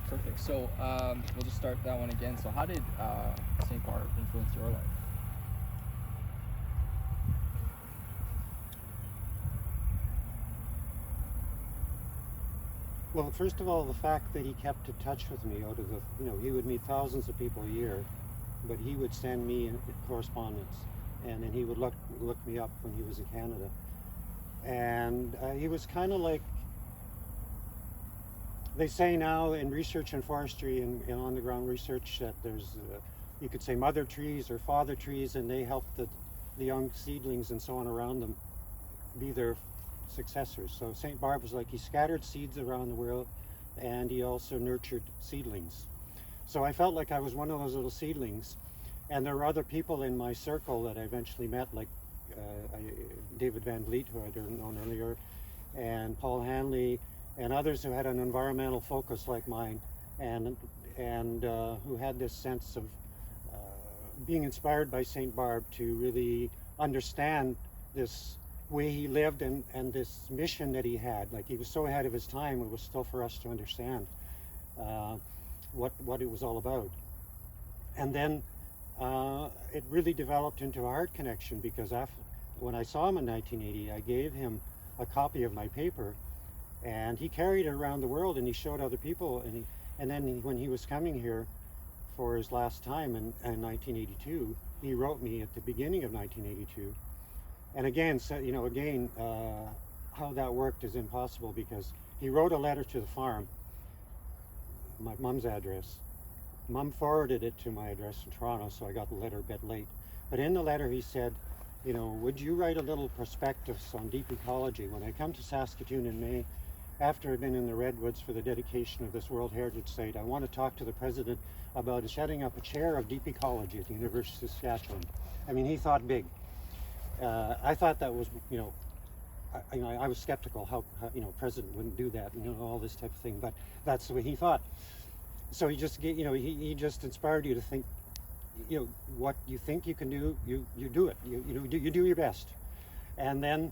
Perfect. So we'll just start that one again. So how did St. Barb influence your life? Well, first of all, the fact that he kept in touch with me out of the, he would meet thousands of people a year, but he would send me correspondence, and then he would look me up when he was in Canada, and he was kind of like they say now in research and forestry and on the ground research that there's you could say mother trees or father trees, and they help the young seedlings and so on around them be their successors. So St. Barb was like he scattered seeds around the world, and he also nurtured seedlings. So I felt like I was one of those little seedlings, and there were other people in my circle that I eventually met, like David Van Vliet, who I'd known earlier, and Paul Hanley, and others who had an environmental focus like mine, and who had this sense of being inspired by St. Barb to really understand this way he lived and this mission that he had. Like, he was so ahead of his time, it was still for us to understand uh, what it was all about. And then it really developed into a heart connection, because when I saw him in 1980, I gave him a copy of my paper, and he carried it around the world and he showed other people. And then when he was coming here for his last time in 1982, he wrote me at the beginning of 1982. And again, so, how that worked is impossible, because he wrote a letter to the farm, my mom's address. Mom forwarded it to my address in Toronto, so I got the letter a bit late. But in the letter he said, would you write a little prospectus on deep ecology? When I come to Saskatoon in May, after I've been in the Redwoods for the dedication of this World Heritage Site, I want to talk to the president about setting up a chair of deep ecology at the University of Saskatchewan. I mean, he thought big. I thought that was, I was skeptical how president wouldn't do that, all this type of thing, but that's the way he thought. So he just, he just inspired you to think, what you think you can do, you do it. You do your best. And then,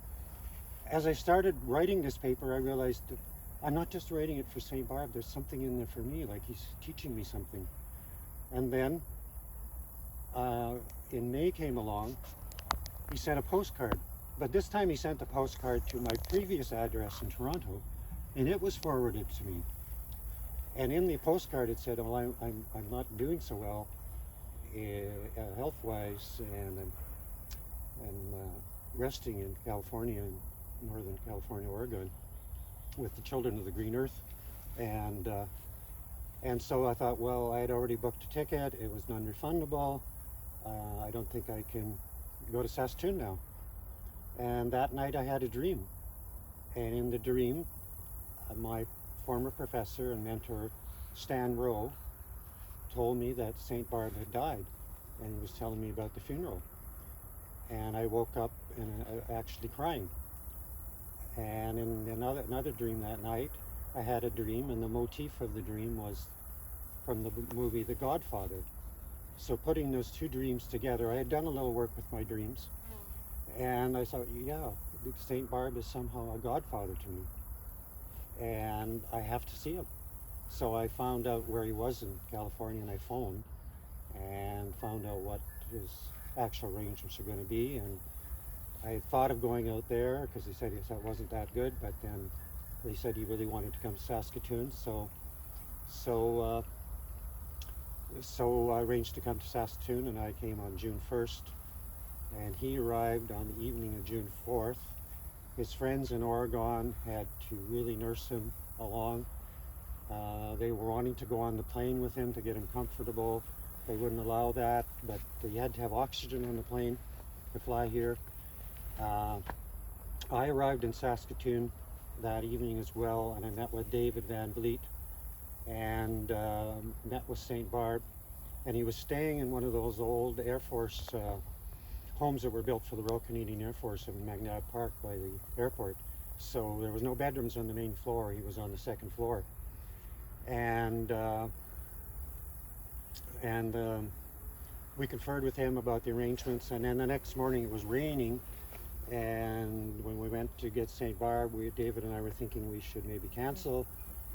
as I started writing this paper, I realized that I'm not just writing it for St. Barb. There's something in there for me, like he's teaching me something. And then, in May came along, he sent a postcard. But this time he sent a postcard to my previous address in Toronto, and it was forwarded to me. And in the postcard it said, well, I'm not doing so well health-wise, and I'm resting in California, in Northern California, Oregon, with the Children of the Green Earth. And so I thought, well, I had already booked a ticket. It was non-refundable. I don't think I can go to Saskatoon now. And that night I had a dream. And in the dream, my former professor and mentor, Stan Rowe, told me that St. Barb had died, and he was telling me about the funeral. And I woke up and actually crying. And in another dream that night, I had a dream, and the motif of the dream was from the movie The Godfather. So putting those two dreams together, I had done a little work with my dreams, and I thought, yeah, St. Barb is somehow a godfather to me, and I have to see him. So I found out where he was in California, and I phoned and found out what his actual arrangements are going to be. And I thought of going out there, because he said it wasn't that good, but then he said he really wanted to come to Saskatoon. So I arranged to come to Saskatoon, and I came on June 1st, and he arrived on the evening of June 4th. His friends in Oregon had to really nurse him along. They were wanting to go on the plane with him to get him comfortable. They wouldn't allow that, but he had to have oxygen on the plane to fly here. I arrived in Saskatoon that evening as well, and I met with David Van Vliet, and met with St. Barb, and he was staying in one of those old Air Force homes that were built for the Royal Canadian Air Force in Magna Park by the airport. So there was no bedrooms on the main floor. He was on the second floor, and we conferred with him about the arrangements. And then the next morning it was raining, and when we went to get St. Barb, David and I were thinking we should maybe cancel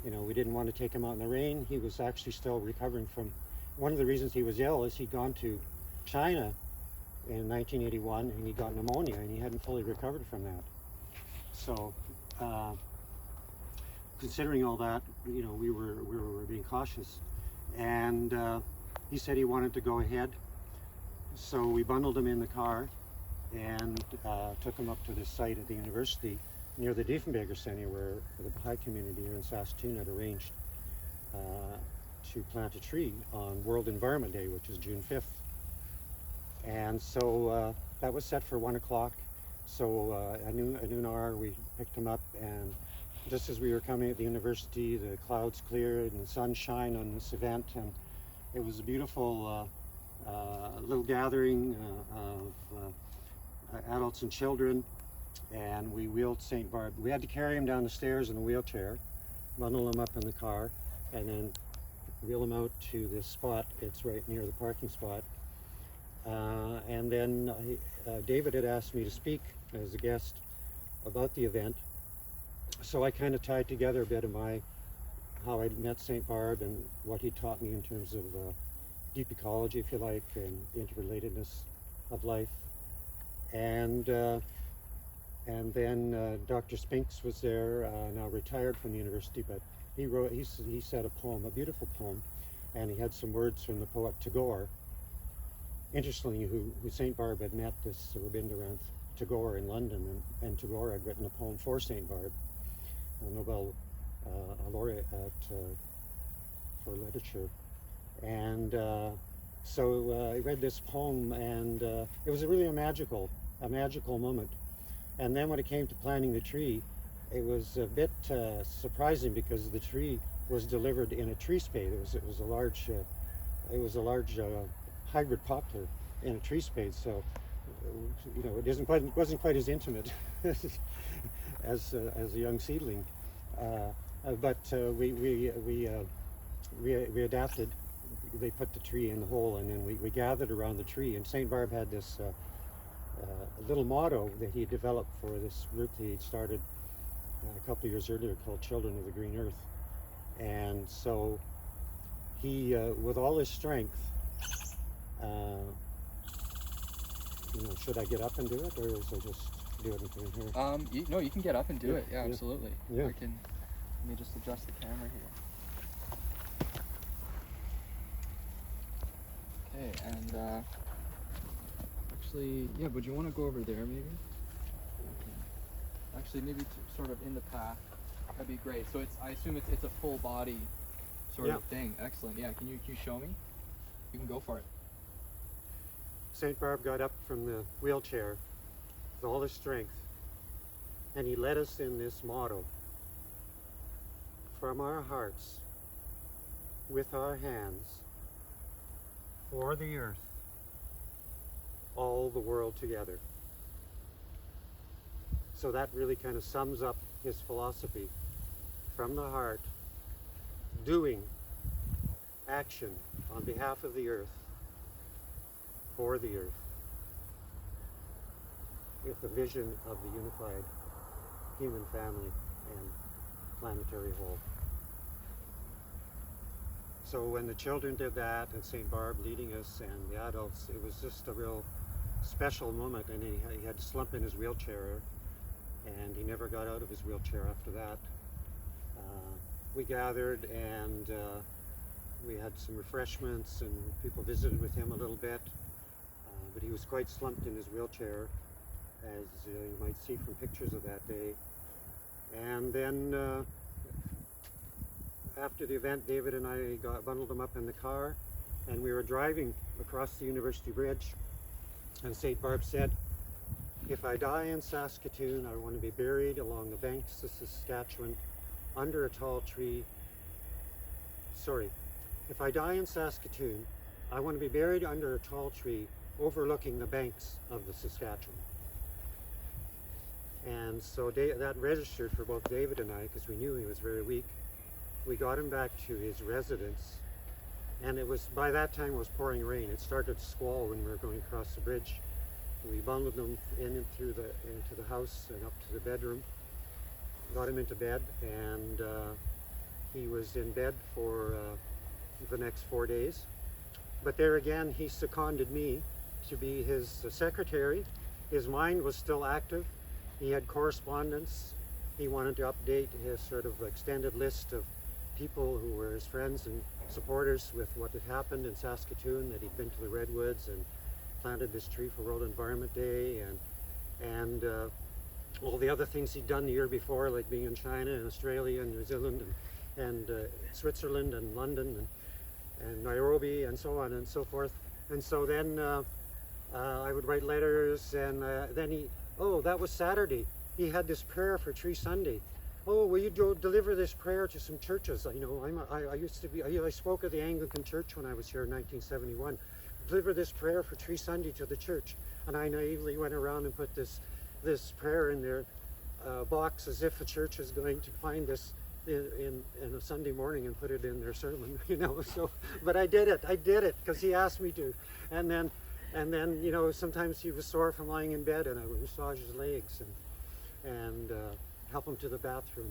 You know, we didn't want to take him out in the rain. He was actually still recovering from, one of the reasons he was ill is he'd gone to China in 1981 and he got pneumonia and he hadn't fully recovered from that. So, considering all that, you know, we were being cautious, and he said he wanted to go ahead. So we bundled him in the car and took him up to this site at the university near the Diefenbaker Center, where the Baha'i community here in Saskatoon had arranged to plant a tree on World Environment Day, which is June 5th. And so that was set for 1 o'clock. So at noon hour, we picked him up, and just as we were coming at the university, the clouds cleared and the sun shined on this event, and it was a beautiful little gathering of adults and children, and we wheeled St. Barb. We had to carry him down the stairs in a wheelchair, bundle him up in the car, and then wheel him out to this spot. It's right near the parking spot. And then David had asked me to speak as a guest about the event. So I kind of tied together a bit of how I'd met St. Barb and what he taught me in terms of deep ecology, if you like, and interrelatedness of life. And then Dr. Spinks was there, now retired from the university, but he said a poem, a beautiful poem, and he had some words from the poet Tagore. Interestingly, who St. Barb had met this Rabindranath Tagore in London, and Tagore had written a poem for St. Barb, a Nobel laureate for literature. And so I read this poem, and it was really a magical moment. And then when it came to planting the tree, it was a bit surprising because the tree was delivered in a tree spade. It was a large hybrid poplar in a tree spade. So you know, it wasn't quite as intimate as a young seedling. But we adapted. They put the tree in the hole, and then we gathered around the tree. And St. Barb had this little motto that he developed for this group that he'd started a couple of years earlier, called Children of the Green Earth. And so he, with all his strength, you know, should I get up and do it, or is I just do it in here? No, you can get up and do Yeah, it. Yeah, yeah. absolutely. Yeah. Let me just adjust the camera here. Okay, and actually, yeah, would you want to go over there maybe? Okay. Actually, maybe sort of in the path. That'd be great. So I assume it's a full body sort Yeah. of thing. Excellent. Yeah, can you show me? You can go for it. St. Barb got up from the wheelchair with all his strength, and he led us in this motto: from our hearts, with our hands, for the earth, all the world together. So that really kind of sums up his philosophy: from the heart, doing action on behalf of the earth, for the earth, with the vision of the unified human family and planetary whole. So when the children did that, and St. Barb leading us, and the adults, it was just a real special moment. And he had to slump in his wheelchair, and he never got out of his wheelchair after that. We gathered, and we had some refreshments, and people visited with him a little bit, but he was quite slumped in his wheelchair, as you might see from pictures of that day. And then after the event, David and I bundled him up in the car, and we were driving across the University Bridge, and St. Barb said, "If I die in Saskatoon, I want to be buried along the banks of Saskatchewan under a tall tree. If I die in Saskatoon, I want to be buried under a tall tree overlooking the banks of the Saskatchewan." And so that registered for both David and I, because we knew he was very weak. We got him back to his residence, and by that time it was pouring rain. It started to squall when we were going across the bridge. We bundled him into the house and up to the bedroom, got him into bed, and he was in bed for the next 4 days. But there again, he seconded me to be his secretary. His mind was still active. He had correspondence. He wanted to update his sort of extended list of people who were his friends and supporters with what had happened in Saskatoon, that he'd been to the Redwoods and planted this tree for World Environment Day, and all the other things he'd done the year before, like being in China and Australia and New Zealand and Switzerland and London and Nairobi and so on and so forth. And so then I would write letters, and then that was Saturday. He had this prayer for Tree Sunday. Oh, will you deliver this prayer to some churches? You know, I spoke at the Anglican Church when I was here in 1971. Deliver this prayer for Tree Sunday to the church. And I naively went around and put this prayer in their box, as if the church is going to find this in a Sunday morning and put it in their sermon, you know. So, but I did it because he asked me to. And then, you know, sometimes he was sore from lying in bed, and I would massage his legs and help him to the bathroom,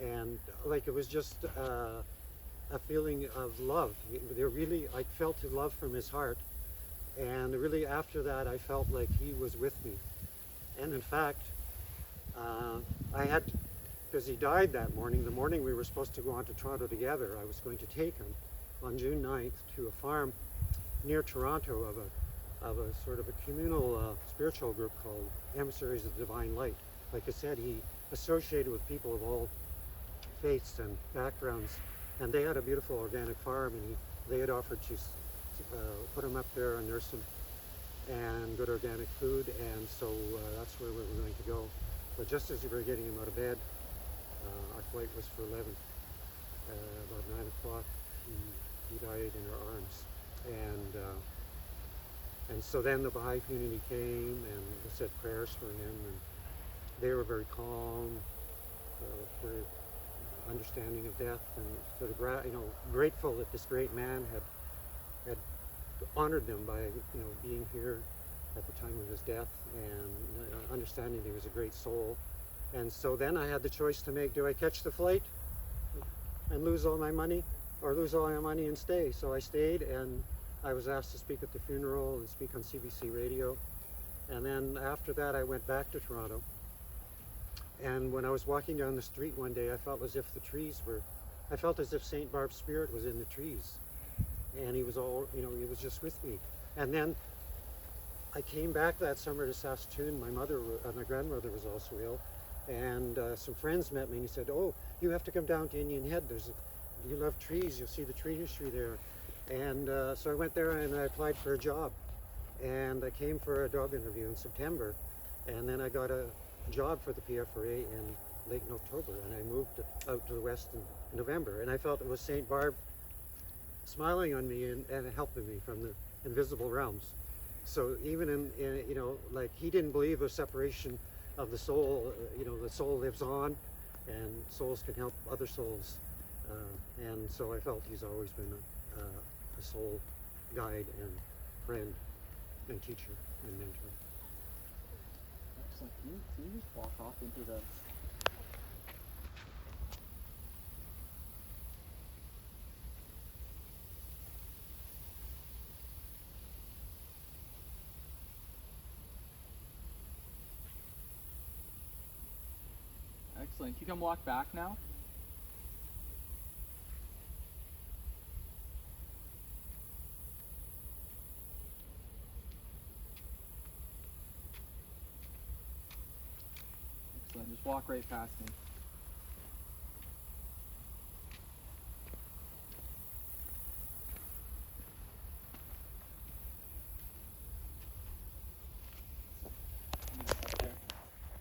and like, it was just a feeling of love. I felt his love from his heart, and really after that I felt like he was with me. And in fact, because he died that morning, the morning we were supposed to go on to Toronto together, I was going to take him on June 9th to a farm near Toronto of a sort of a communal spiritual group called Emissaries of Divine Light. Like I said, he associated with people of all faiths and backgrounds, and they had a beautiful organic farm, and they had offered to put him up there and nurse him and good organic food, and so that's where we were going to go. But just as we were getting him out of bed, our flight was for 11. About 9 o'clock, he died in our arms, and so then the Baha'i community came and said prayers for him, and they were very calm, very understanding of death, and sort of grateful that this great man had honored them by being here at the time of his death, and understanding that he was a great soul. And so then I had the choice to make: do I catch the flight and lose all my money, or lose all my money and stay? So I stayed, and I was asked to speak at the funeral and speak on CBC radio. And then after that I went back to Toronto, and when I was walking down the street one day, I felt as if I felt as if St. Barb's spirit was in the trees, and he was he was just with me. And then I came back that summer to Saskatoon. My grandmother was also ill, and some friends met me, and he said, "Oh, you have to come down to Indian Head. You love trees. You'll see the tree history there." And so I went there and I applied for a job, and I came for a job interview in September, and then I got a job for the PFRA in late October, and I moved out to the west in November, and I felt it was St. Barb smiling on me and helping me from the invisible realms. So even in like, he didn't believe a separation of the soul. The soul lives on, and souls can help other souls, and so I felt he's always been a soul guide and friend and teacher and mentor. Excellent. Can you just walk off into the... Excellent. Can you come walk back now? Excellent. Just walk right past me.